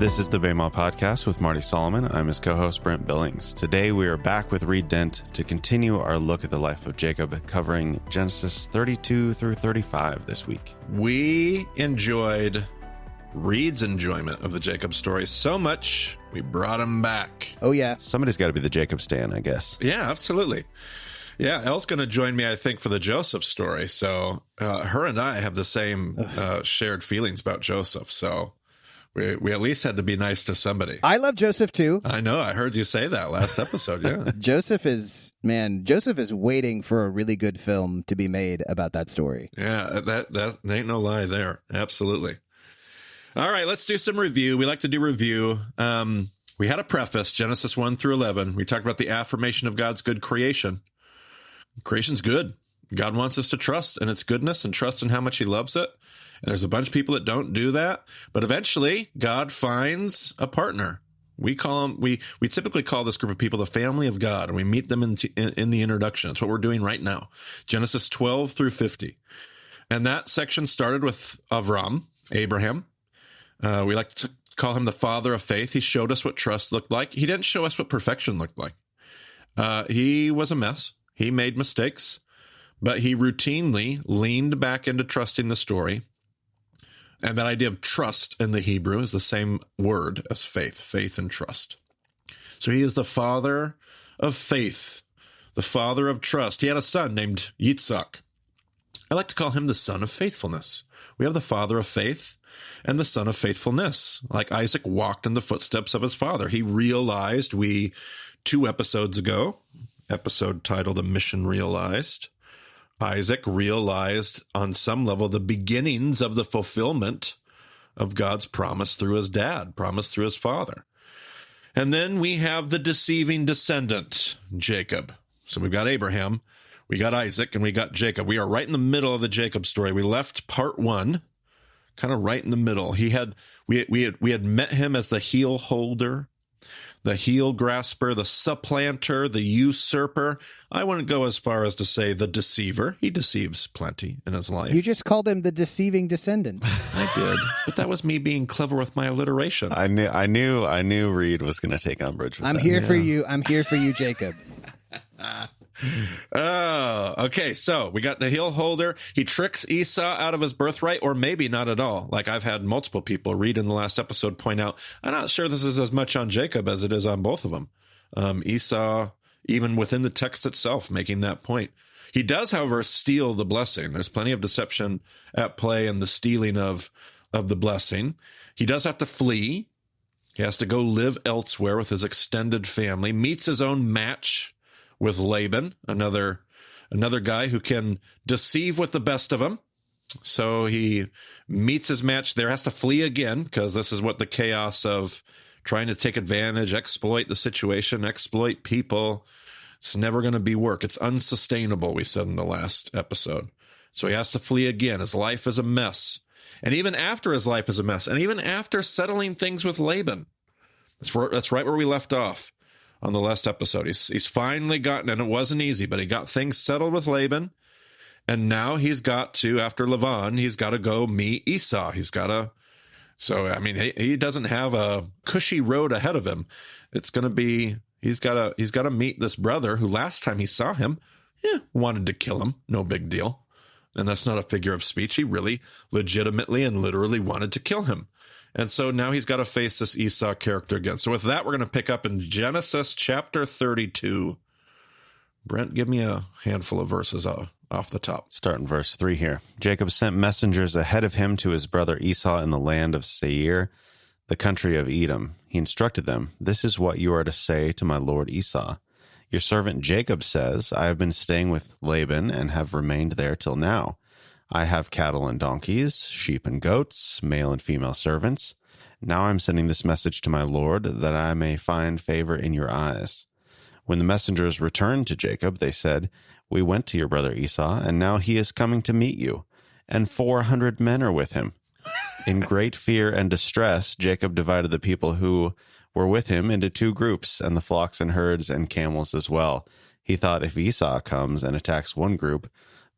This is the Bema Podcast with Marty Solomon. I'm his co-host, Brent Billings. Today we are back with Reed Dent to continue our look at the life of Jacob, covering Genesis 32 through 35 this week. We enjoyed Reed's enjoyment of the Jacob story so much, we brought him back. Oh, yeah. Somebody's got to be the Jacob stan, I guess. Yeah, absolutely. Yeah, Elle's going to join me, I think, for the Joseph story. So her and I have the same shared feelings about Joseph. So we at least had to be nice to somebody. I love Joseph, too. I know. I heard you say that last episode, yeah. Joseph is waiting for a really good film to be made about that story. Yeah, that ain't no lie there. Absolutely. All right, let's do some review. We like to do review. We had a preface, Genesis 1 through 11. We talked about the affirmation of God's good creation. Creation's good. God wants us to trust in its goodness and trust in how much he loves it. And there's a bunch of people that don't do that. But eventually, God finds a partner. We typically call this group of people the family of God, and we meet them in the introduction. That's what we're doing right now. Genesis 12 through 50. And that section started with Abraham. We like to call him the father of faith. He showed us what trust looked like. He didn't show us what perfection looked like. He was a mess. He made mistakes, but he routinely leaned back into trusting the story. And that idea of trust in the Hebrew is the same word as faith and trust. So he is the father of faith, the father of trust. He had a son named Yitzhak. I like to call him the son of faithfulness. We have the father of faith and the son of faithfulness. Like Isaac walked in the footsteps of his father. He realized 2 episodes ago, episode titled A Mission Realized, Isaac realized on some level the beginnings of the fulfillment of God's promise through his dad, promise through his father. And then we have the deceiving descendant, Jacob. So we've got Abraham, we got Isaac, and we got Jacob. We are right in the middle of the Jacob story. We left part 1 kind of right in the middle. We had met him as the heel holder, the heel grasper, the supplanter, the usurper. I wouldn't go as far as to say the deceiver. He deceives plenty in his life. You just called him the deceiving descendant. I did, but that was me being clever with my alliteration. I knew Reed was going to take umbrage with I'm that. here for you. I'm here for you, Jacob. Oh, okay. So we got the heel holder. He tricks Esau out of his birthright, or maybe not at all. Like I've had multiple people read in the last episode point out, I'm not sure this is as much on Jacob as it is on both of them. Esau, even within the text itself, making that point. He does, however, steal the blessing. There's plenty of deception at play in the stealing of the blessing. He does have to flee. He has to go live elsewhere with his extended family, meets his own match with Laban, another guy who can deceive with the best of them. So he meets his match there, has to flee again, because this is what the chaos of trying to take advantage, exploit the situation, exploit people. It's never going to be work. It's unsustainable, we said in the last episode. So he has to flee again. His life is a mess. And even after his life is a mess, and even after settling things with Laban, that's right where we left off. On the last episode, he's finally gotten, and it wasn't easy, but he got things settled with Laban, and now he's got to, after Lavan, he's got to go meet Esau. He doesn't have a cushy road ahead of him. It's going to be, he's got to meet this brother who last time he saw him, wanted to kill him. No big deal. And that's not a figure of speech. He really legitimately and literally wanted to kill him. And so now he's got to face this Esau character again. So with that, we're going to pick up in Genesis chapter 32. Brent, give me a handful of verses off the top. Start in verse 3 here. Jacob sent messengers ahead of him to his brother Esau in the land of Seir, the country of Edom. He instructed them, "This is what you are to say to my lord Esau. Your servant Jacob says, I have been staying with Laban and have remained there till now. I have cattle and donkeys, sheep and goats, male and female servants. Now I'm sending this message to my lord, that I may find favor in your eyes." When the messengers returned to Jacob, they said, "We went to your brother Esau, and now he is coming to meet you, and 400 men are with him." In great fear and distress, Jacob divided the people who were with him into 2 groups, and the flocks and herds and camels as well. He thought, if Esau comes and attacks one group,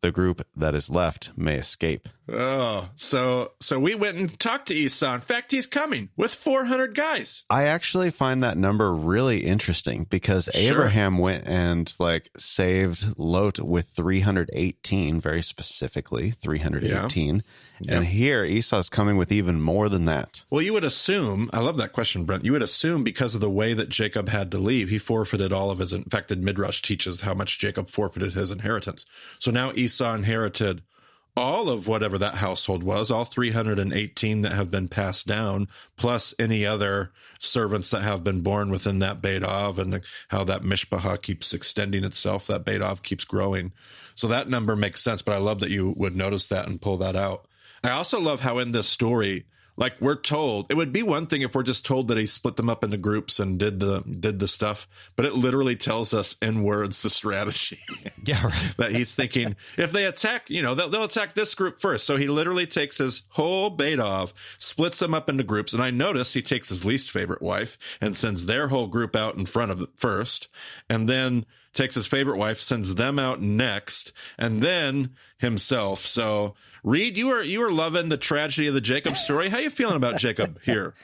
the group that is left may escape. Oh, so we went and talked to Esau. In fact, he's coming with 400 guys. I actually find that number really interesting because Abraham went and saved Lot with 318, very specifically 318. Yeah. And here Esau's coming with even more than that. Well, you would assume, I love that question, Brent. You would assume because of the way that Jacob had to leave, he forfeited all of his, in fact, Midrash teaches how much Jacob forfeited his inheritance. So now Esau inherited all of whatever that household was, all 318 that have been passed down, plus any other servants that have been born within that Beit Av, and how that Mishpachah keeps extending itself, that Beit Av keeps growing. So that number makes sense, but I love that you would notice that and pull that out. I also love how in this story, we're told, it would be one thing if we're just told that he split them up into groups and did the stuff, but it literally tells us in words the strategy. Yeah, right. That he's thinking, if they attack, they'll attack this group first. So he literally takes his whole Beit Av, splits them up into groups, and I notice he takes his least favorite wife and sends their whole group out in front of it first, and then takes his favorite wife, sends them out next, and then himself. So, Reed, you were loving the tragedy of the Jacob story. How you feeling about Jacob here?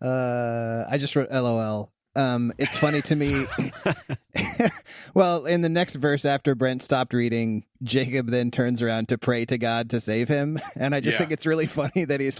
I just wrote LOL. It's funny to me. Well, in the next verse after Brent stopped reading, Jacob then turns around to pray to God to save him. And I just think it's really funny that he's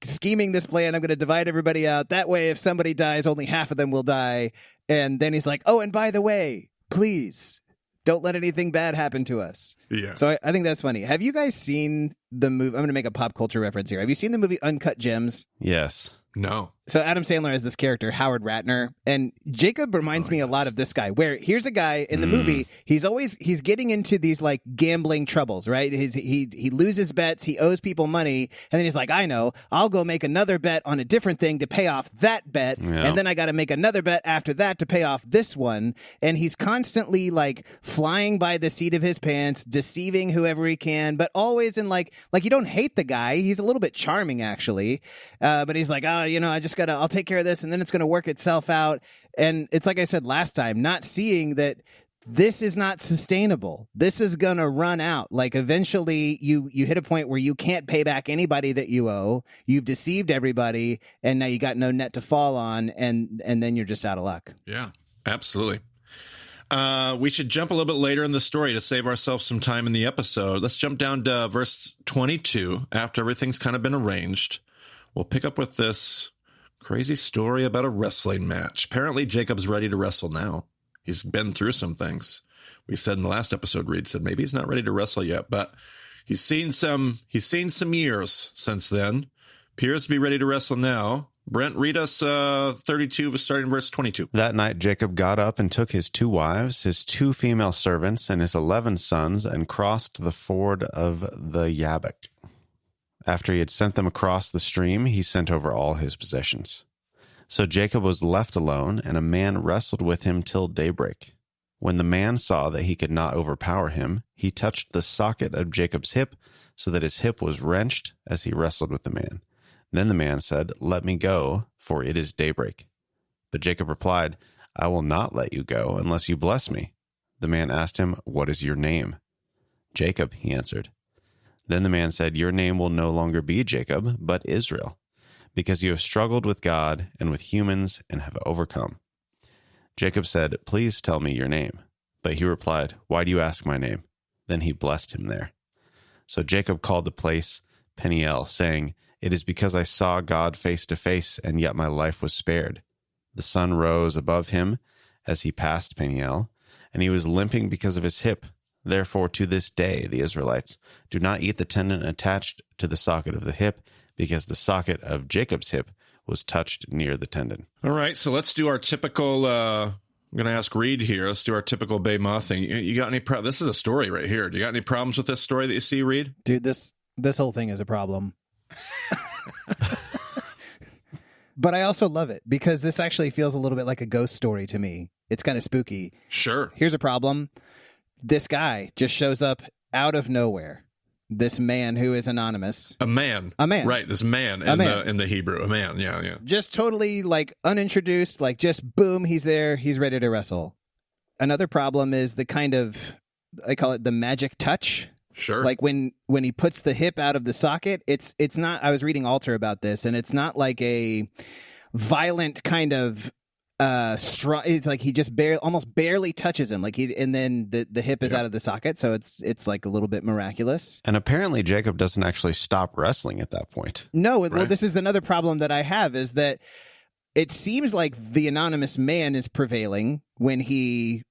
scheming this plan. I'm going to divide everybody out. That way, if somebody dies, only half of them will die. And then he's like, oh, and by the way, please don't let anything bad happen to us. Yeah. So I think that's funny. Have you guys seen the movie? I'm going to make a pop culture reference here. Have you seen the movie Uncut Gems? Yes. No. So Adam Sandler has this character, Howard Ratner, and Jacob reminds me a lot of this guy, where here's a guy in the movie, he's getting into these gambling troubles, right? He loses bets, he owes people money, and then he's like, I know, I'll go make another bet on a different thing to pay off that bet, and then I got to make another bet after that to pay off this one, and he's constantly flying by the seat of his pants, deceiving whoever he can, but always in you don't hate the guy, he's a little bit charming actually, but he's like, oh, I'll take care of this and then it's going to work itself out. And it's like I said last time, not seeing that this is not sustainable. This is going to run out. Eventually you hit a point where you can't pay back anybody that you owe. You've deceived everybody and now you got no net to fall on. And then you're just out of luck. Yeah, absolutely. We should jump a little bit later in the story to save ourselves some time in the episode. Let's jump down to verse 22 after everything's kind of been arranged. We'll pick up with this crazy story about a wrestling match. Apparently, Jacob's ready to wrestle now. He's been through some things. We said in the last episode, Reed said maybe he's not ready to wrestle yet, but he's seen some years since then. Appears to be ready to wrestle now. Brent, read us 32, starting verse 22. That night Jacob got up and took his 2 wives, his 2 female servants, and his 11 sons, and crossed the ford of the Yabbok. After he had sent them across the stream, he sent over all his possessions. So Jacob was left alone, and a man wrestled with him till daybreak. When the man saw that he could not overpower him, he touched the socket of Jacob's hip, so that his hip was wrenched as he wrestled with the man. Then the man said, "Let me go, for it is daybreak." But Jacob replied, "I will not let you go unless you bless me." The man asked him, "What is your name?" "Jacob," he answered. Then the man said, "Your name will no longer be Jacob, but Israel, because you have struggled with God and with humans and have overcome." Jacob said, "Please tell me your name." But he replied, "Why do you ask my name?" Then he blessed him there. So Jacob called the place Peniel, saying, "It is because I saw God face to face, and yet my life was spared." The sun rose above him as he passed Peniel, and he was limping because of his hip. Therefore, to this day, the Israelites do not eat the tendon attached to the socket of the hip, because the socket of Jacob's hip was touched near the tendon. All right, so let's do our typical, I'm going to ask Reed here. Let's do our typical Bayma thing. You got any this is a story right here. Do you got any problems with this story that you see, Reed? Dude, this whole thing is a problem. But I also love it, because this actually feels a little bit like a ghost story to me. It's kind of spooky. Sure. Here's a problem. This guy just shows up out of nowhere. This man who is anonymous. A man. Right, this man in the Hebrew. A man, yeah. Just totally unintroduced, just boom, he's there, he's ready to wrestle. Another problem is the kind of, I call it the magic touch. Sure. Like when he puts the hip out of the socket, it's not. I was reading Alter about this, and it's not like a violent kind of it's like he just almost barely touches him, and then the hip is out of the socket, so it's like a little bit miraculous. And apparently Jacob doesn't actually stop wrestling at that point. No, Right. well, this is another problem that I have, is that it seems like the anonymous man is prevailing when he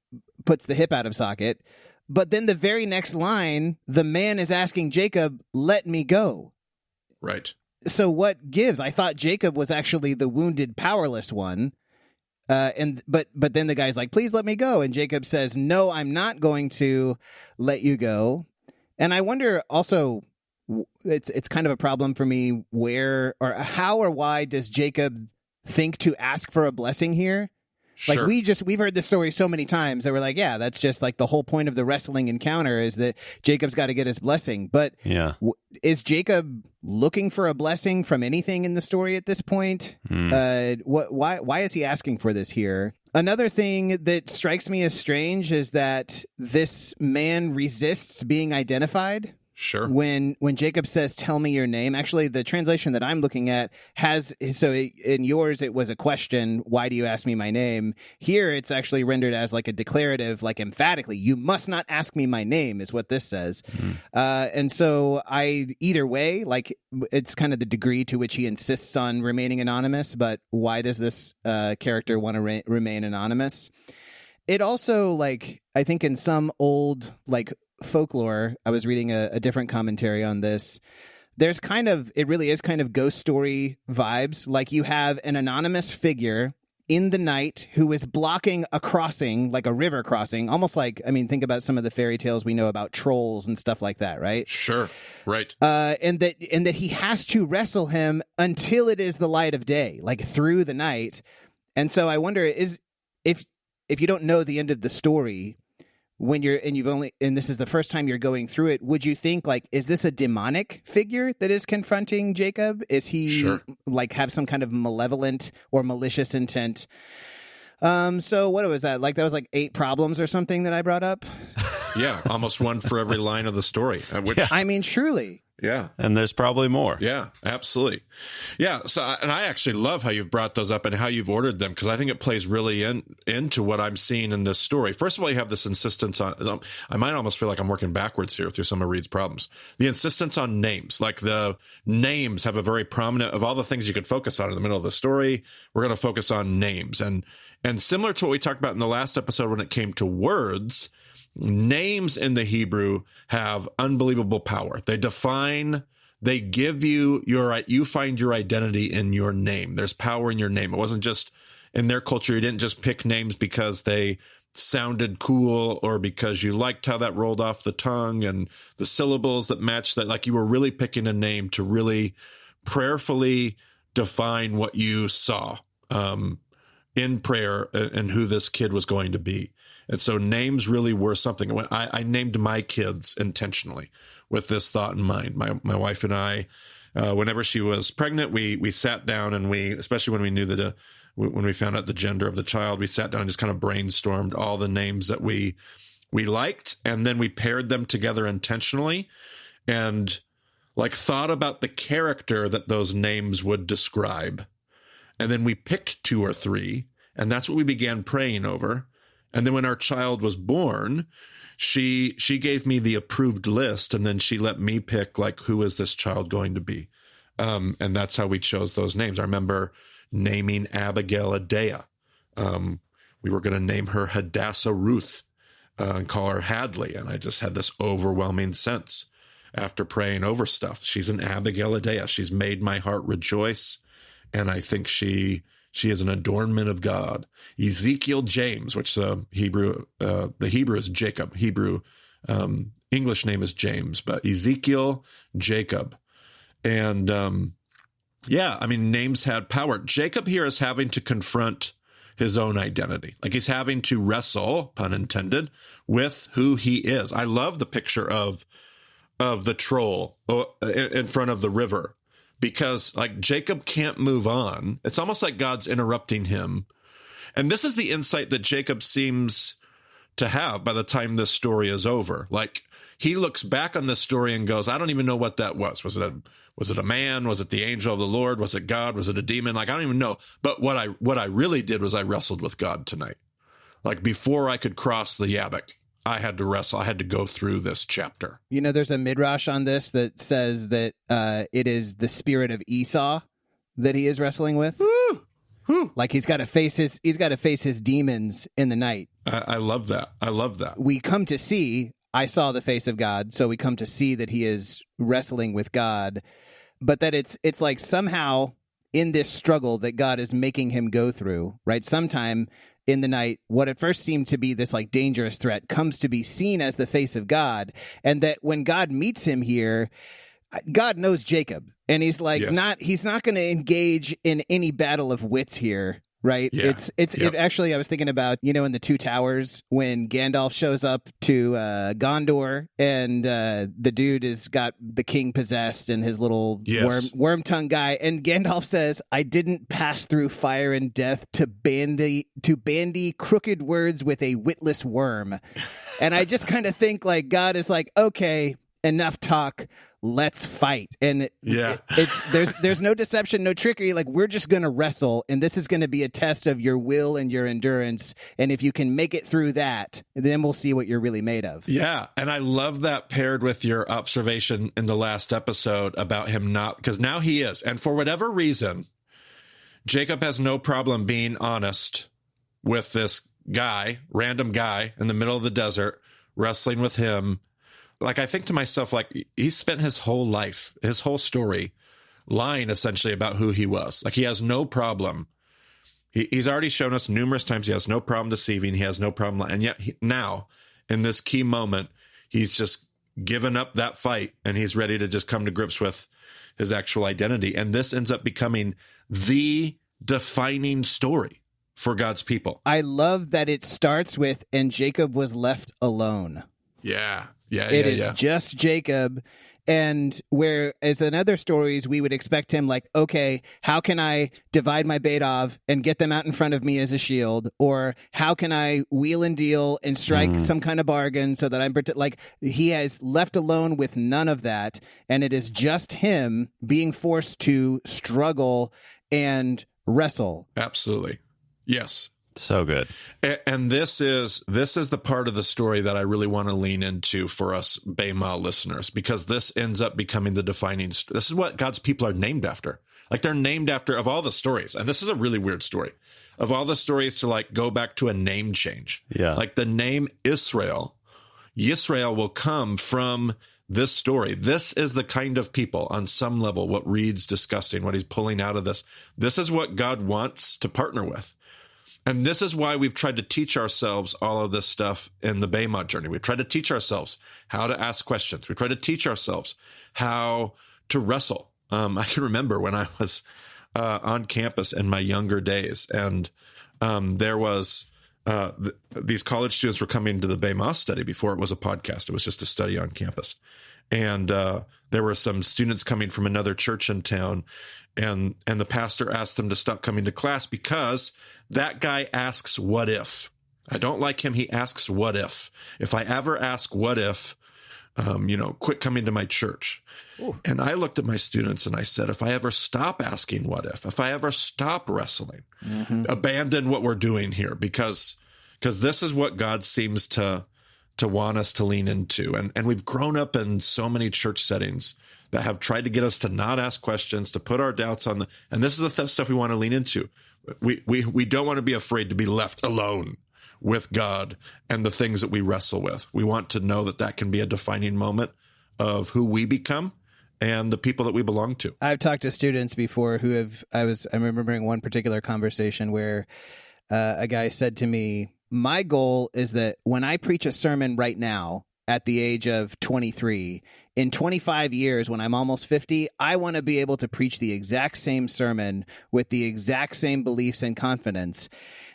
puts the hip out of socket, but then the very next line, the man is asking Jacob, "Let me go." Right. So what gives? I thought Jacob was actually the wounded, powerless one. But then the guy's like, "Please let me go." And Jacob says, "No, I'm not going to let you go." And I wonder also, it's kind of a problem for me, where or how or why does Jacob think to ask for a blessing here? Sure. Like we've heard this story so many times that we're like, yeah, that's just like the whole point of the wrestling encounter is that Jacob's got to get his blessing. But Yeah. Is Jacob looking for a blessing from anything in the story at this point? Why is he asking for this here? Another thing that strikes me as strange is that this man resists being identified. Sure. When Jacob says, "Tell me your name," actually, the translation that I'm looking at in yours, it was a question, "Why do you ask me my name?" Here, it's actually rendered as like a declarative, like emphatically, "You must not ask me my name," is what this says. And so either way, like it's kind of the degree to which he insists on remaining anonymous, but why does this character want to remain anonymous? It also, like, I think in some old, like, folklore, I was reading a different commentary on this, it really is kind of ghost story vibes. Like you have an anonymous figure in the night who is blocking a crossing, like a river crossing, almost like, I mean, think about some of the fairy tales we know about trolls and stuff like that, right? Sure. Right. And that he has to wrestle him until it is the light of day, like through the night. And so I wonder, if you don't know the end of the story, and this is the first time you're going through it, would you think, like, is this a demonic figure that is confronting Jacob? Is he like have some kind of malevolent or malicious intent? So what was that? Like, that was like 8 problems or something that I brought up. Yeah. Almost one for every line of the story. I mean, truly. Yeah. And there's probably more. Yeah, absolutely. Yeah. So, and I actually love how you've brought those up and how you've ordered them, because I think it plays really into what I'm seeing in this story. First of all, you have this insistence on, I might almost feel like I'm working backwards here through some of Reed's problems. The insistence on names, like the names have a very prominent, of all the things you could focus on in the middle of the story, we're going to focus on names. And similar to what we talked about in the last episode when it came to words, names in the Hebrew have unbelievable power. They give you you find your identity in your name. There's power in your name. It wasn't just in their culture. You didn't just pick names because they sounded cool or because you liked how that rolled off the tongue and the syllables that matched that. Like, you were really picking a name to really prayerfully define what you saw in prayer and who this kid was going to be. And so names really were something. When I named my kids intentionally with this thought in mind. My wife and I, whenever she was pregnant, we sat down and especially when we knew that when we found out the gender of the child, we sat down and just kind of brainstormed all the names that we liked, and then we paired them together intentionally and like thought about the character that those names would describe. And then we picked 2 or 3, and that's what we began praying over. And then when our child was born, she gave me the approved list, and then she let me pick, like, who is this child going to be? And that's how we chose those names. I remember naming Abigail Adea. We were going to name her Hadassah Ruth and call her Hadley. And I just had this overwhelming sense after praying over stuff. She's an Abigail Adea. She's made my heart rejoice. And I think she is an adornment of God. Ezekiel James, which the Hebrew is Jacob. Hebrew English name is James, but Ezekiel Jacob. And I mean, names had power. Jacob here is having to confront his own identity. Like, he's having to wrestle, pun intended, with who he is. I love the picture of the troll in front of the river, because, like, Jacob can't move on. It's almost like God's interrupting him. And this is the insight that Jacob seems to have by the time this story is over. Like, he looks back on this story and goes, I don't even know what that was. Was it a man? Was it the angel of the Lord? Was it God? Was it a demon? Like, I don't even know. But what I really did was I wrestled with God tonight. Like, before I could cross the Yabok, I had to wrestle. I had to go through this chapter. You know, there's a midrash on this that says that it is the spirit of Esau that he is wrestling with. Whew. Like he's got to face his demons in the night. I love that. I love that. We come to see, I saw the face of God, so we come to see that he is wrestling with God, but that it's like somehow in this struggle that God is making him go through, right? Sometime in the night, what at first seemed to be this like dangerous threat comes to be seen as the face of God, and that when God meets him here, God knows Jacob, and he's like, he's not going to engage in any battle of wits here, right? Yeah. It actually, I was thinking about, you know, in the Two Towers when Gandalf shows up to Gondor, and the dude has got the king possessed and his little worm tongue guy, and Gandalf says, I didn't pass through fire and death to bandy crooked words with a witless worm. And I just kind of think like God is like, okay, enough talk, let's fight. And there's no deception, no trickery. Like, we're just going to wrestle, and this is going to be a test of your will and your endurance. And if you can make it through that, then we'll see what you're really made of. Yeah. And I love that paired with your observation in the last episode about him not, because now he is. And for whatever reason, Jacob has no problem being honest with this guy, random guy in the middle of the desert, wrestling with him. Like, I think to myself, like, he spent his whole life, his whole story, lying essentially about who he was. Like, he has no problem. He's already shown us numerous times he has no problem deceiving. He has no problem lying. And yet now, in this key moment, he's just given up that fight, and he's ready to just come to grips with his actual identity. And this ends up becoming the defining story for God's people. I love that it starts with, and Jacob was left alone. Yeah. It is just Jacob. And whereas in other stories, we would expect him like, okay, how can I divide my bait off and get them out in front of me as a shield? Or how can I wheel and deal and strike some kind of bargain so that I'm like, he has left alone with none of that. And it is just him being forced to struggle and wrestle. Absolutely. Yes. So good. And this is the part of the story that I really want to lean into for us Bema listeners, because this ends up becoming the defining. This is what God's people are named after. Like, they're named after, of all the stories. And this is a really weird story, of all the stories to like go back to a name change. Yeah. Like the name Yisrael will come from this story. This is the kind of people on some level, what Reed's discussing, what he's pulling out of this. This is what God wants to partner with. And this is why we've tried to teach ourselves all of this stuff in the Bema journey. We've tried to teach ourselves how to ask questions. We tried to teach ourselves how to wrestle. I can remember when I was on campus in my younger days, and there was these college students were coming to the Bema study before it was a podcast. It was just a study on campus. And there were some students coming from another church in town, and the pastor asked them to stop coming to class because that guy asks, what if? I don't like him. He asks, what if? If I ever ask what if, quit coming to my church. Ooh. And I looked at my students and I said, if I ever stop asking what if I ever stop wrestling, abandon what we're doing here, because this is what God seems to want us to lean into. And we've grown up in so many church settings that have tried to get us to not ask questions, to put our doubts on and this is the stuff we want to lean into. We don't want to be afraid to be left alone with God and the things that we wrestle with. We want to know that can be a defining moment of who we become and the people that we belong to. I've talked to students before who I'm remembering one particular conversation where a guy said to me, my goal is that when I preach a sermon right now at the age of 23, in 25 years, when I'm almost 50, I want to be able to preach the exact same sermon with the exact same beliefs and confidence.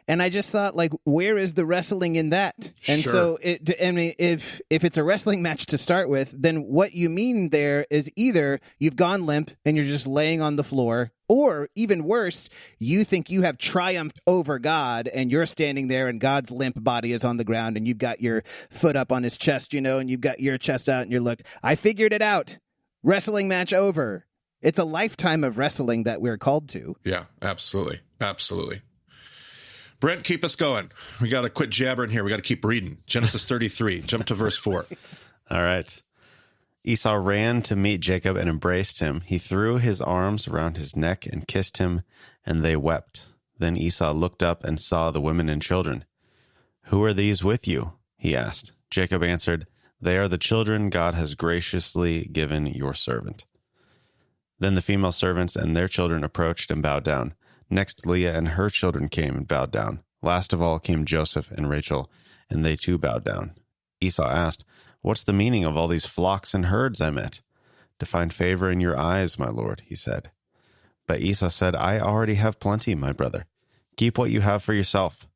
And I just thought, like, where is the wrestling in that? And so, if it's a wrestling match to start with, then what you mean there is either you've gone limp and you're just laying on the floor, Or even worse, you think you have triumphed over God and you're standing there and God's limp body is on the ground and you've got your foot up on his chest, and you've got your chest out and you're like, I figured it out. Wrestling match over. It's a lifetime of wrestling that we're called to. Yeah, absolutely. Absolutely. Brent, keep us going. We got to quit jabbering here. We got to keep reading. Genesis 33, jump to verse 4. All right. Esau ran to meet Jacob and embraced him. He threw his arms around his neck and kissed him, and they wept. Then Esau looked up and saw the women and children. Who are these with you? He asked. Jacob answered, They are the children God has graciously given your servant. Then the female servants and their children approached and bowed down. Next, Leah and her children came and bowed down. Last of all came Joseph and Rachel, and they too bowed down. Esau asked, What's the meaning of all these flocks and herds I met? To find favor in your eyes, my lord, he said. But Esau said, I already have plenty, my brother. Keep what you have for yourself.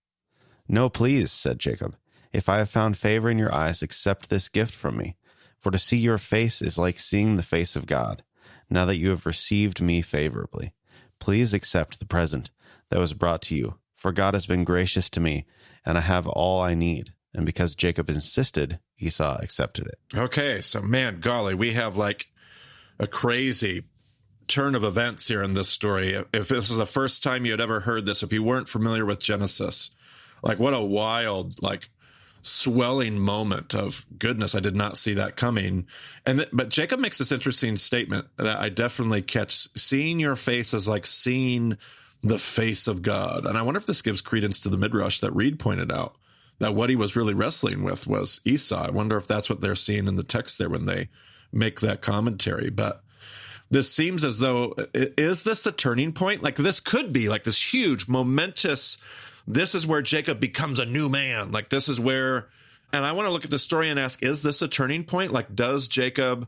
No, please, said Jacob. If I have found favor in your eyes, accept this gift from me. For to see your face is like seeing the face of God, now that you have received me favorably. Please accept the present that was brought to you, for God has been gracious to me, and I have all I need. And because Jacob insisted, Esau accepted it. Okay, so man, golly, we have like a crazy turn of events here in this story. If this is the first time you had ever heard this, if you weren't familiar with Genesis, like what a wild, like swelling moment of goodness. I did not see that coming. But Jacob makes this interesting statement that I definitely catch. Seeing your face is like seeing the face of God. And I wonder if this gives credence to the midrash that Reed pointed out, that what he was really wrestling with was Esau. I wonder if that's what they're seeing in the text there when they make that commentary. But this seems as though, is this a turning point? Like this could be like this huge, momentous, this is where Jacob becomes a new man. Like this is where, and I want to look at the story and ask, is this a turning point? Like does Jacob's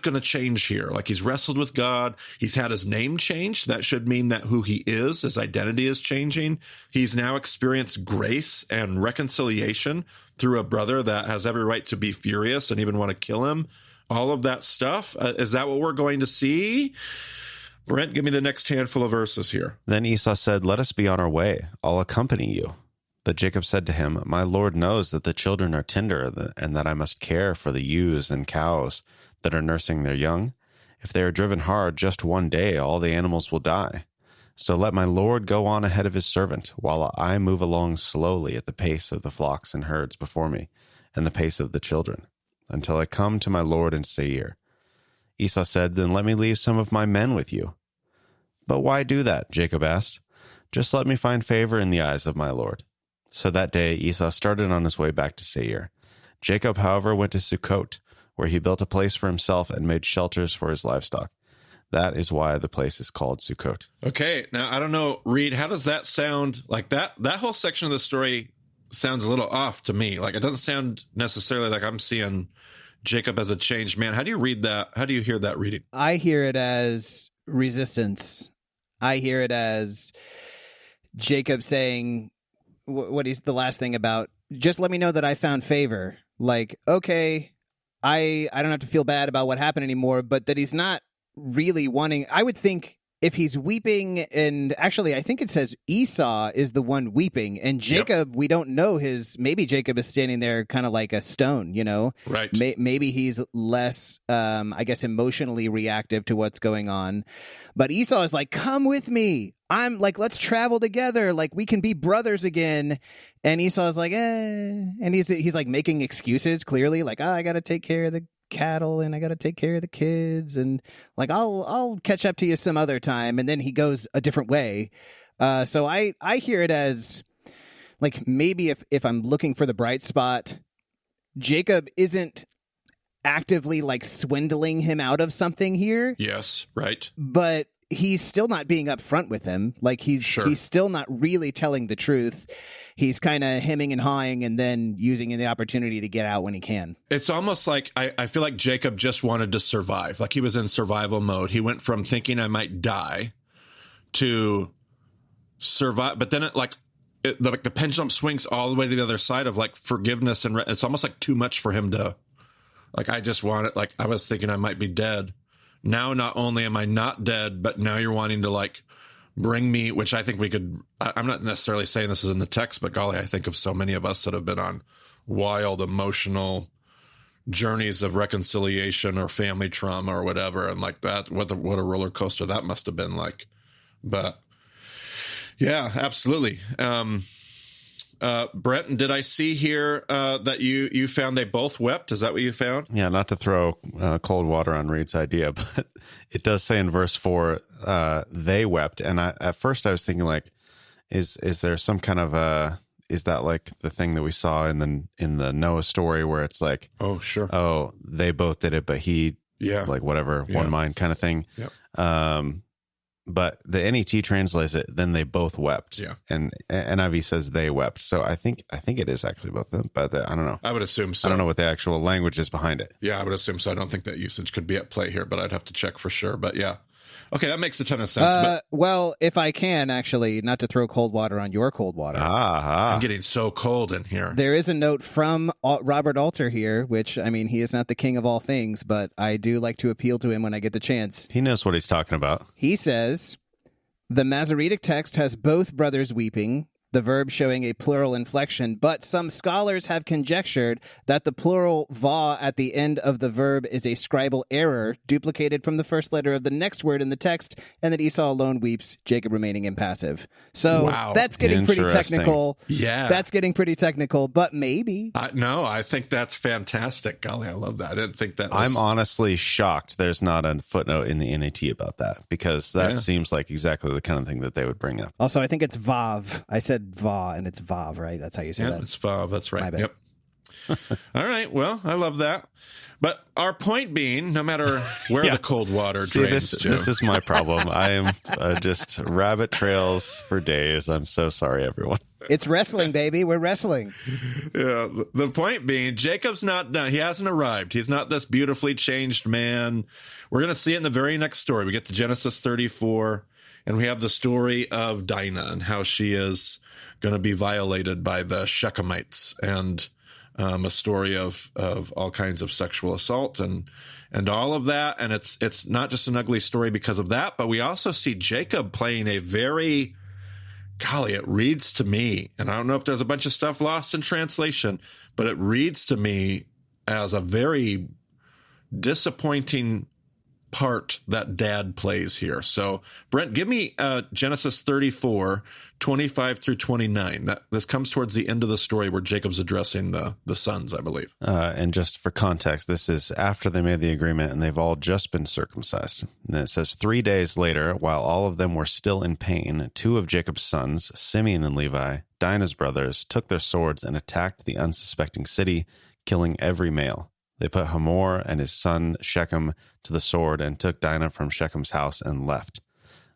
going to change here? Like he's wrestled with God. He's had his name changed. That should mean that who he is, his identity is changing. He's now experienced grace and reconciliation through a brother that has every right to be furious and even want to kill him. All of that stuff. Is that what we're going to see? Brent, give me the next handful of verses here. Then Esau said, Let us be on our way. I'll accompany you. But Jacob said to him, My Lord knows that the children are tender and that I must care for the ewes and cows that are nursing their young. If they are driven hard just one day, all the animals will die. So let my Lord go on ahead of his servant, while I move along slowly at the pace of the flocks and herds before me, and the pace of the children, until I come to my Lord in Seir. Esau said, Then let me leave some of my men with you. But why do that? Jacob asked. Just let me find favor in the eyes of my Lord. So that day Esau started on his way back to Seir. Jacob, however, went to Sukkot, where he built a place for himself and made shelters for his livestock. That is why the place is called Sukkot. Okay, now I don't know, Reed, how does that sound? Like that whole section of the story sounds a little off to me. Like it doesn't sound necessarily like I'm seeing Jacob as a changed man. How do you read that? How do you hear that reading? I hear it as resistance. I hear it as Jacob saying, what is the last thing about, just let me know that I found favor. Like, okay, I don't have to feel bad about what happened anymore, but that he's not really wanting, I would think if he's weeping, and actually I think it says Esau is the one weeping, and Jacob, yep. We don't know maybe Jacob is standing there kind of like a stone, Right. Maybe he's less, I guess, emotionally reactive to what's going on. But Esau is like, come with me. I'm like, let's travel together. Like we can be brothers again. And Esau is like, and he's like making excuses clearly. Like, I got to take care of the cattle and I got to take care of the kids. And like, I'll catch up to you some other time. And then he goes a different way. So I hear it as like, maybe if I'm looking for the bright spot, Jacob isn't actively like swindling him out of something here. Yes, right. But he's still not being upfront with him. Like he's still not really telling the truth. He's kind of hemming and hawing and then using the opportunity to get out when he can. It's almost like I feel like Jacob just wanted to survive. Like he was in survival mode. He went from thinking I might die to survive. But then the pendulum swings all the way to the other side of like forgiveness. And it's almost like too much for him to, like, I just want it. Like I was thinking I might be dead. now not only am I not dead, but now you're wanting to like bring me, which I think we could, I'm not necessarily saying this is in the text, but golly, I think of so many of us that have been on wild emotional journeys of reconciliation or family trauma or whatever. And like that, what a roller coaster that must have been like. But yeah, absolutely. Brent, did I see here that you found they both wept? Is that what you found? Yeah, not to throw cold water on Reed's idea, but it does say in verse 4, they wept. And at first I was thinking like, is there some kind of is that like the thing that we saw in the Noah story where it's like, oh, sure. Oh, they both did it, but he, like whatever, one mind kind of thing. Yep. But the NET translates it, then they both wept. Yeah. And NIV says they wept. So I think it is actually both of them, but I don't know. I would assume so. I don't know what the actual language is behind it. Yeah, I would assume so. I don't think that usage could be at play here, but I'd have to check for sure. But yeah. Okay, that makes a ton of sense. Well, if I can, actually, not to throw cold water on your cold water. I'm getting so cold in here. There is a note from Robert Alter here, which, I mean, he is not the king of all things, but I do like to appeal to him when I get the chance. He knows what he's talking about. He says, the Masoretic text has both brothers weeping, the verb showing a plural inflection, but some scholars have conjectured that the plural va at the end of the verb is a scribal error duplicated from the first letter of the next word in the text, and that Esau alone weeps, Jacob remaining impassive. So that's getting pretty technical. Yeah. That's getting pretty technical, but maybe. No, I think that's fantastic. Golly, I love that. I didn't think that was... I'm honestly shocked there's not a footnote in the NAT about that, because that seems like exactly the kind of thing that they would bring up. Also, I think it's vav. I said va, and it's vav, right? That's how you say that. It's vav. That's right. My bad. Yep. All right. Well, I love that. But our point being, no matter where the cold water drains to. This is my problem. I am just rabbit trails for days. I'm so sorry, everyone. It's wrestling, baby. We're wrestling. Yeah. The point being, Jacob's not done. He hasn't arrived. He's not this beautifully changed man. We're going to see it in the very next story. We get to Genesis 34, and we have the story of Dinah and how she is going to be violated by the Shechemites, and a story of all kinds of sexual assault and all of that. And it's not just an ugly story because of that, but we also see Jacob playing a very, golly, it reads to me, and I don't know if there's a bunch of stuff lost in translation, but it reads to me as a very disappointing part that dad plays here. So, Brent, give me Genesis 34, 25 through 29. This comes towards the end of the story where Jacob's addressing the sons, I believe. And just for context, this is after they made the agreement and they've all just been circumcised. And it says, 3 days later, while all of them were still in pain, 2 of Jacob's sons, Simeon and Levi, Dinah's brothers, took their swords and attacked the unsuspecting city, killing every male. They put Hamor and his son Shechem to the sword and took Dinah from Shechem's house and left.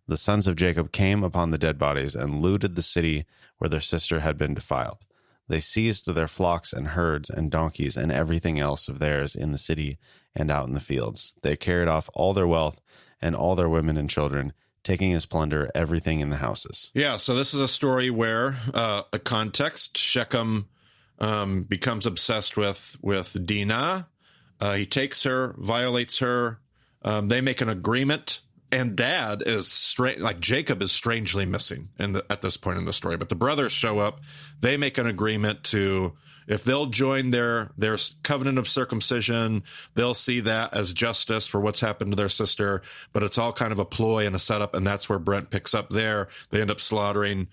The sons of Jacob came upon the dead bodies and looted the city where their sister had been defiled. They seized their flocks and herds and donkeys and everything else of theirs in the city and out in the fields. They carried off all their wealth and all their women and children, taking as plunder everything in the houses. Yeah, so this is a story where, a context, Shechem becomes obsessed with Dinah. He takes her, violates her. They make an agreement, and Dad is Jacob is strangely missing at this point in the story. But the brothers show up. They make an agreement to, if they'll join their covenant of circumcision, they'll see that as justice for what's happened to their sister. But it's all kind of a ploy and a setup, and that's where Brent picks up there. They end up slaughtering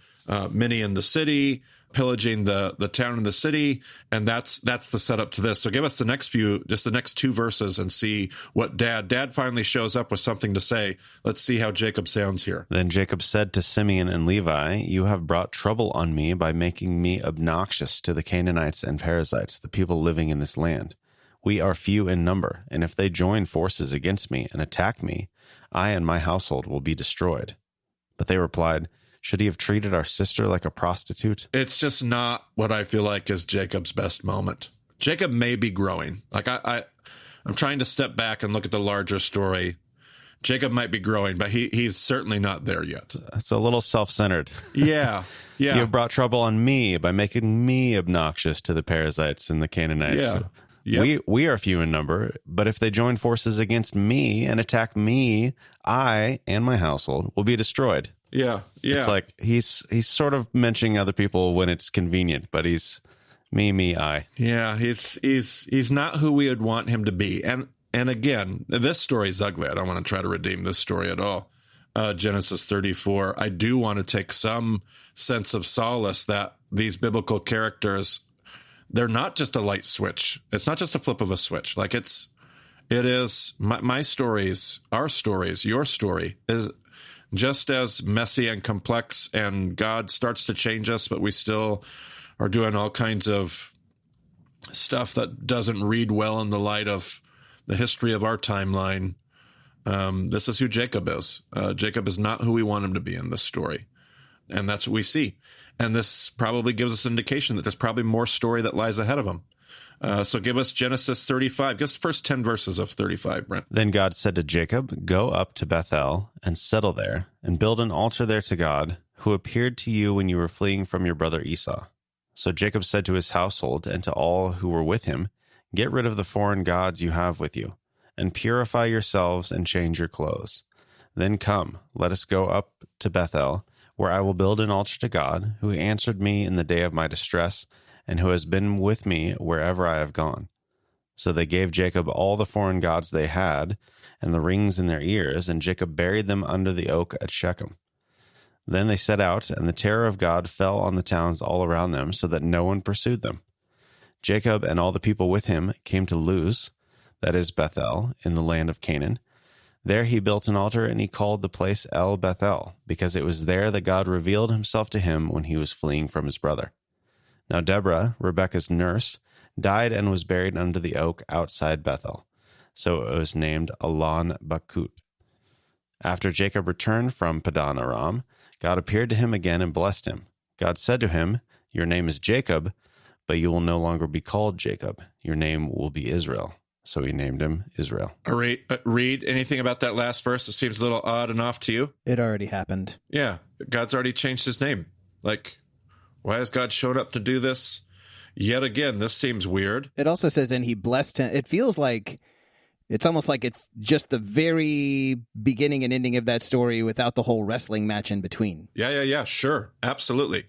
many in the city, pillaging the town and the city, and that's the setup to this. So give us the next 2 verses and see what Dad finally shows up with something to say. Let's see how Jacob sounds here. Then Jacob said to Simeon and Levi, "You have brought trouble on me by making me obnoxious to the Canaanites and Perizzites, the people living in this land. We are few in number, and if they join forces against me and attack me, I and my household will be destroyed." But they replied, "Should he have treated our sister like a prostitute?" It's just not what I feel like is Jacob's best moment. Jacob may be growing. Like I'm trying to step back and look at the larger story. Jacob might be growing, but he's certainly not there yet. It's a little self-centered. Yeah. You have brought trouble on me by making me obnoxious to the Perizzites and the Canaanites. Yeah. Yep. We are few in number, but if they join forces against me and attack me, I and my household will be destroyed. Yeah. It's like he's sort of mentioning other people when it's convenient, but he's me, I. Yeah, he's not who we would want him to be. And again, this story is ugly. I don't want to try to redeem this story at all. Genesis 34. I do want to take some sense of solace that these biblical characters, they're not just a light switch. It's not just a flip of a switch. Like it is my stories, our stories, your story is just as messy and complex, and God starts to change us, but we still are doing all kinds of stuff that doesn't read well in the light of the history of our timeline. This is who Jacob is. Jacob is not who we want him to be in this story. And that's what we see. And this probably gives us an indication that there's probably more story that lies ahead of him. So give us Genesis 35. Give us the first 10 verses of 35, Brent. Then God said to Jacob, "Go up to Bethel and settle there, and build an altar there to God, who appeared to you when you were fleeing from your brother Esau." So Jacob said to his household and to all who were with him, "Get rid of the foreign gods you have with you, and purify yourselves and change your clothes. Then come, let us go up to Bethel, where I will build an altar to God, who answered me in the day of my distress, and who has been with me wherever I have gone." So they gave Jacob all the foreign gods they had, and the rings in their ears, and Jacob buried them under the oak at Shechem. Then they set out, and the terror of God fell on the towns all around them, so that no one pursued them. Jacob and all the people with him came to Luz, that is Bethel, in the land of Canaan. There he built an altar, and he called the place El Bethel, because it was there that God revealed himself to him when he was fleeing from his brother. Now Deborah, Rebekah's nurse, died and was buried under the oak outside Bethel. So it was named Alon Bakut. After Jacob returned from Padan Aram, God appeared to him again and blessed him. God said to him, "Your name is Jacob, but you will no longer be called Jacob. Your name will be Israel." So he named him Israel. Read anything about that last verse that seems a little odd and off to you? It already happened. Yeah, God's already changed his name. Like, why has God shown up to do this? Yet again, this seems weird. It also says, and he blessed him. It feels like it's almost like it's just the very beginning and ending of that story without the whole wrestling match in between. Yeah, sure. Absolutely.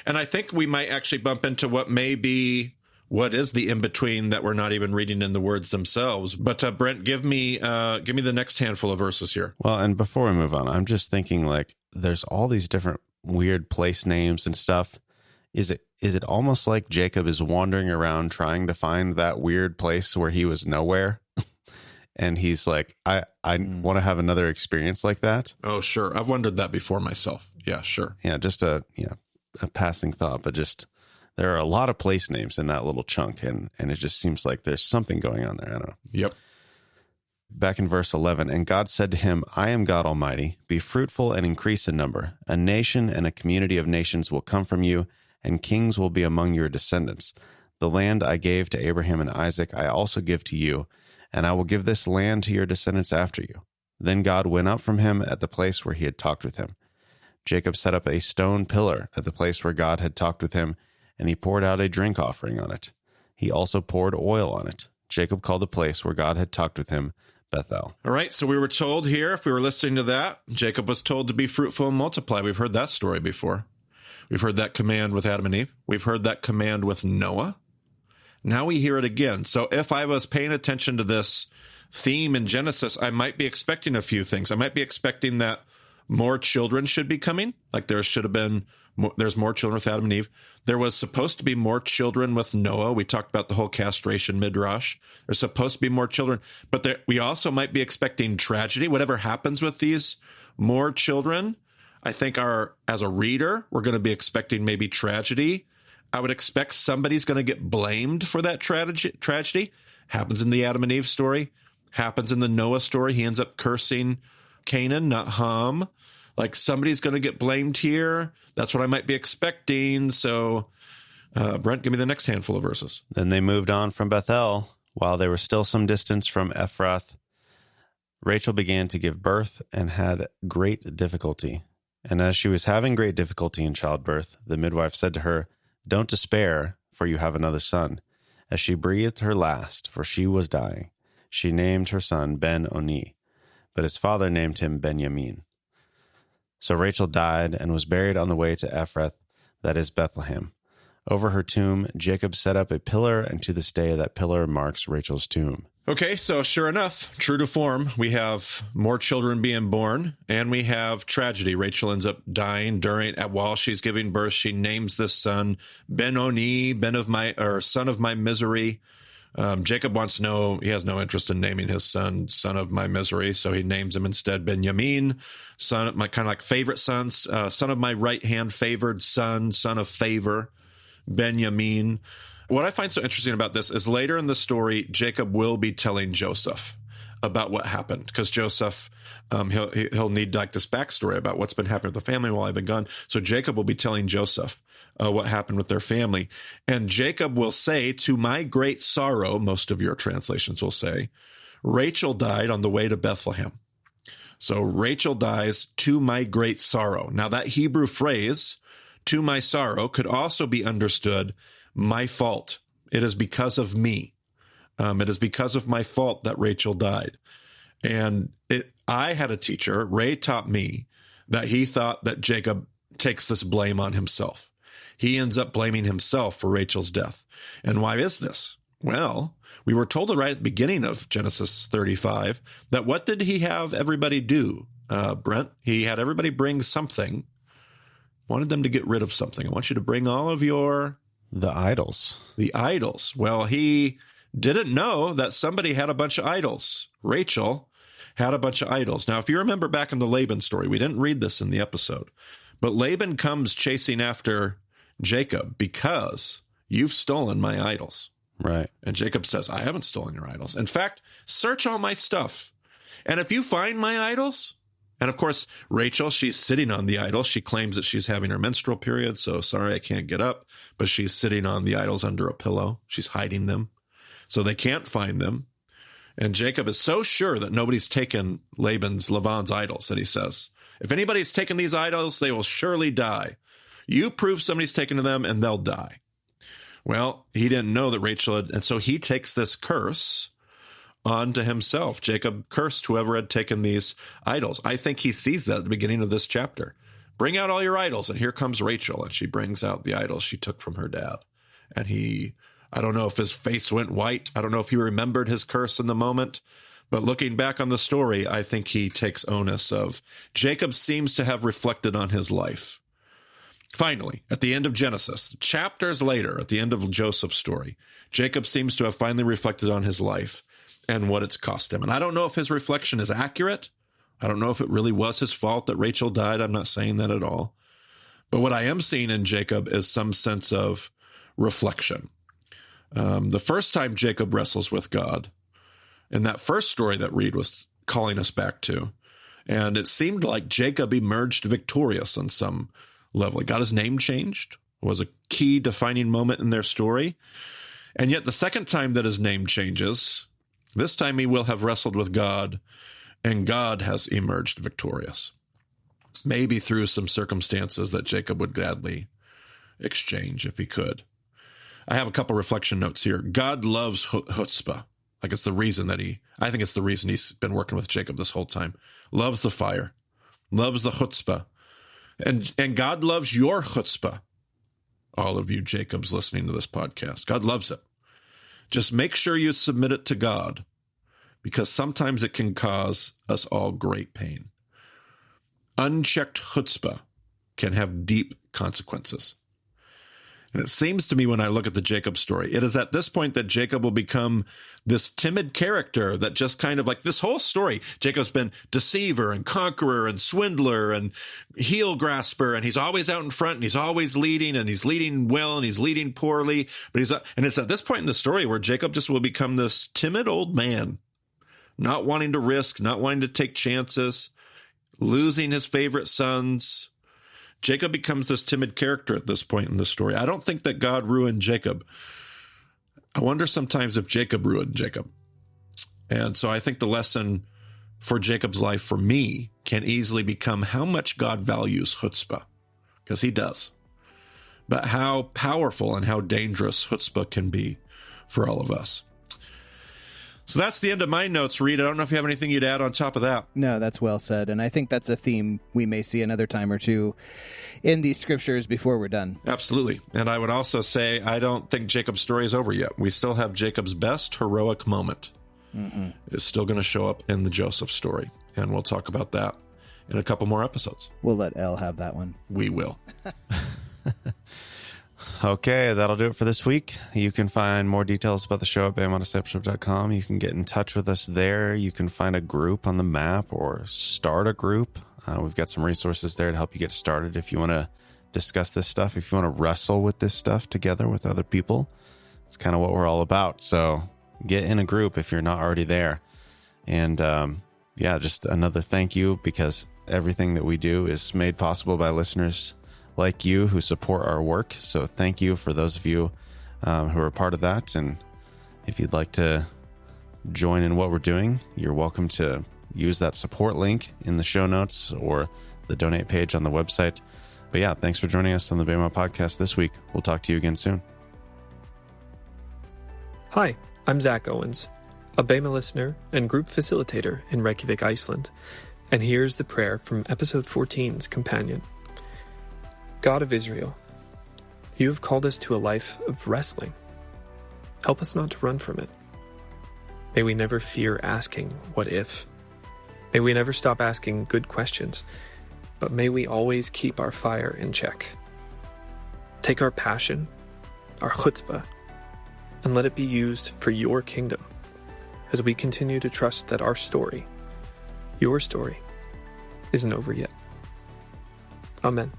And I think we might actually bump into what is the in-between that we're not even reading in the words themselves. But Brent, give me the next handful of verses here. Well, and before we move on, I'm just thinking, like, there's all these different weird place names and stuff. Is it almost like Jacob is wandering around trying to find that weird place where he was nowhere? And he's like, I want to have another experience like that. Oh, sure. I've wondered that before myself. Yeah, sure. Yeah, just a passing thought, but just there are a lot of place names in that little chunk, and it just seems like there's something going on there. I don't know. Yep. Back in verse 11, and God said to him, "I am God Almighty. Be fruitful and increase in number. A nation and a community of nations will come from you, and kings will be among your descendants. The land I gave to Abraham and Isaac I also give to you, and I will give this land to your descendants after you." Then God went up from him at the place where he had talked with him. Jacob set up a stone pillar at the place where God had talked with him, and he poured out a drink offering on it. He also poured oil on it. Jacob called the place where God had talked with him Bethel. All right, so we were told here, if we were listening to that, Jacob was told to be fruitful and multiply. We've heard that story before. We've heard that command with Adam and Eve. We've heard that command with Noah. Now we hear it again. So if I was paying attention to this theme in Genesis, I might be expecting a few things. I might be expecting that more children should be coming. Like there's more children with Adam and Eve. There was supposed to be more children with Noah. We talked about the whole castration midrash. There's supposed to be more children, but we also might be expecting tragedy. Whatever happens with these more children, I think as a reader, we're going to be expecting maybe tragedy. I would expect somebody's going to get blamed for that tragedy. Happens in the Adam and Eve story. Happens in the Noah story. He ends up cursing Canaan, not Ham. Like somebody's going to get blamed here. That's what I might be expecting. So, Brent, give me the next handful of verses. Then they moved on from Bethel. While they were still some distance from Ephrath, Rachel began to give birth and had great difficulty. And as she was having great difficulty in childbirth, the midwife said to her, "Don't despair, for you have another son." As she breathed her last, for she was dying, she named her son Ben-Oni, but his father named him Benjamin. So Rachel died and was buried on the way to Ephrath, that is Bethlehem. Over her tomb, Jacob set up a pillar, and to this day that pillar marks Rachel's tomb. Okay, so sure enough, true to form, we have more children being born, and we have tragedy. Rachel ends up dying while she's giving birth. She names this son Ben-Oni, son of my misery. Jacob wants to know, he has no interest in naming his son of my misery, so he names him instead Benjamin, son of my kind of like favorite sons, son of my right hand favored son of favor, Benjamin. What I find so interesting about this is later in the story, Jacob will be telling Joseph about what happened, because Joseph, he'll need like this backstory about what's been happening with the family while I've been gone. So Jacob will be telling Joseph what happened with their family. And Jacob will say, to my great sorrow, most of your translations will say, Rachel died on the way to Bethlehem. So Rachel dies to my great sorrow. Now that Hebrew phrase, to my sorrow, could also be understood my fault. It is because of me. It is because of my fault that Rachel died. And I had a teacher, Ray taught me, that he thought that Jacob takes this blame on himself. He ends up blaming himself for Rachel's death. And why is this? Well, we were told right at the beginning of Genesis 35 that what did he have everybody do, Brent? He had everybody bring something, wanted them to get rid of something. I want you to bring all of the idols. The idols. Well, he didn't know that somebody had a bunch of idols. Rachel had a bunch of idols. Now, if you remember back in the Laban story, we didn't read this in the episode, but Laban comes chasing after Jacob because you've stolen my idols. Right. And Jacob says, I haven't stolen your idols. In fact, search all my stuff. And if you find my idols, and of course, Rachel, she's sitting on the idol. She claims that she's having her menstrual period. So sorry, I can't get up. But she's sitting on the idols under a pillow. She's hiding them. So they can't find them. And Jacob is so sure that nobody's taken Laban's idols that he says, if anybody's taken these idols, they will surely die. You prove somebody's taken them and they'll die. Well, he didn't know that Rachel had, and so he takes this curse onto himself. Jacob cursed whoever had taken these idols. I think he sees that at the beginning of this chapter. Bring out all your idols. And here comes Rachel, and she brings out the idols she took from her dad. And I don't know if his face went white. I don't know if he remembered his curse in the moment. But looking back on the story, I think he takes onus of, Jacob seems to have reflected on his life. Finally, at the end of Genesis, chapters later, at the end of Joseph's story, Jacob seems to have finally reflected on his life and what it's cost him. And I don't know if his reflection is accurate. I don't know if it really was his fault that Rachel died. I'm not saying that at all. But what I am seeing in Jacob is some sense of reflection. The first time Jacob wrestles with God, in that first story that Reed was calling us back to, and it seemed like Jacob emerged victorious on some level. He got his name changed. It was a key defining moment in their story. And yet the second time that his name changes, this time he will have wrestled with God, and God has emerged victorious. Maybe through some circumstances that Jacob would gladly exchange if he could. I have a couple reflection notes here. God loves chutzpah. Like it's the reason I think it's the reason he's been working with Jacob this whole time. Loves the fire. Loves the chutzpah. And God loves your chutzpah. All of you Jacobs listening to this podcast. God loves it. Just make sure you submit it to God, because sometimes it can cause us all great pain. Unchecked chutzpah can have deep consequences. And it seems to me when I look at the Jacob story, it is at this point that Jacob will become this timid character that just kind of like this whole story. Jacob's been deceiver and conqueror and swindler and heel grasper, and he's always out in front and he's always leading, and he's leading well and he's leading poorly. But and it's at this point in the story where Jacob just will become this timid old man, not wanting to risk, not wanting to take chances, losing his favorite sons. Jacob becomes this timid character at this point in the story. I don't think that God ruined Jacob. I wonder sometimes if Jacob ruined Jacob. And so I think the lesson for Jacob's life for me can easily become how much God values chutzpah, because he does. But how powerful and how dangerous chutzpah can be for all of us. So that's the end of my notes, Reed. I don't know if you have anything you'd add on top of that. No, that's well said. And I think that's a theme we may see another time or two in these scriptures before we're done. Absolutely. And I would also say I don't think Jacob's story is over yet. We still have Jacob's best heroic moment. It's still going to show up in the Joseph story. And we'll talk about that in a couple more episodes. We'll let Elle have that one. We will. Okay, that'll do it for this week. You can find more details about the show at BamOnDiscipleship.com. You can get in touch with us there. You can find a group on the map or start a group. We've got some resources there to help you get started if you want to discuss this stuff, if you want to wrestle with this stuff together with other people. It's kind of what we're all about. So get in a group if you're not already there. And yeah, just another thank you, because everything that we do is made possible by listeners like you who support our work. So thank you for those of you who are a part of that. And if you'd like to join in what we're doing, you're welcome to use that support link in the show notes or the donate page on the website. But yeah, thanks for joining us on the Bama Podcast this week. We'll talk to you again soon. Hi, I'm Zach Owens, a Bama listener and group facilitator in Reykjavik, Iceland. And here's the prayer from episode 14's companion. God of Israel, you have called us to a life of wrestling. Help us not to run from it. May we never fear asking, what if? May we never stop asking good questions, but may we always keep our fire in check. Take our passion, our chutzpah, and let it be used for your kingdom as we continue to trust that our story, your story, isn't over yet. Amen.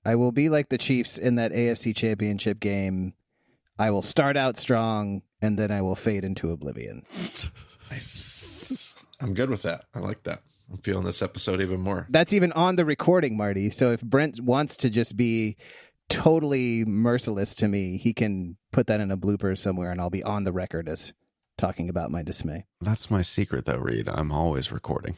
I will be like the Chiefs in that AFC Championship game. I will start out strong, and then I will fade into oblivion. Nice. I'm good with that. I like that. I'm feeling this episode even more. That's even on the recording, Marty. So if Brent wants to just be totally merciless to me, he can put that in a blooper somewhere, and I'll be on the record as talking about my dismay. That's my secret, though, Reed. I'm always recording.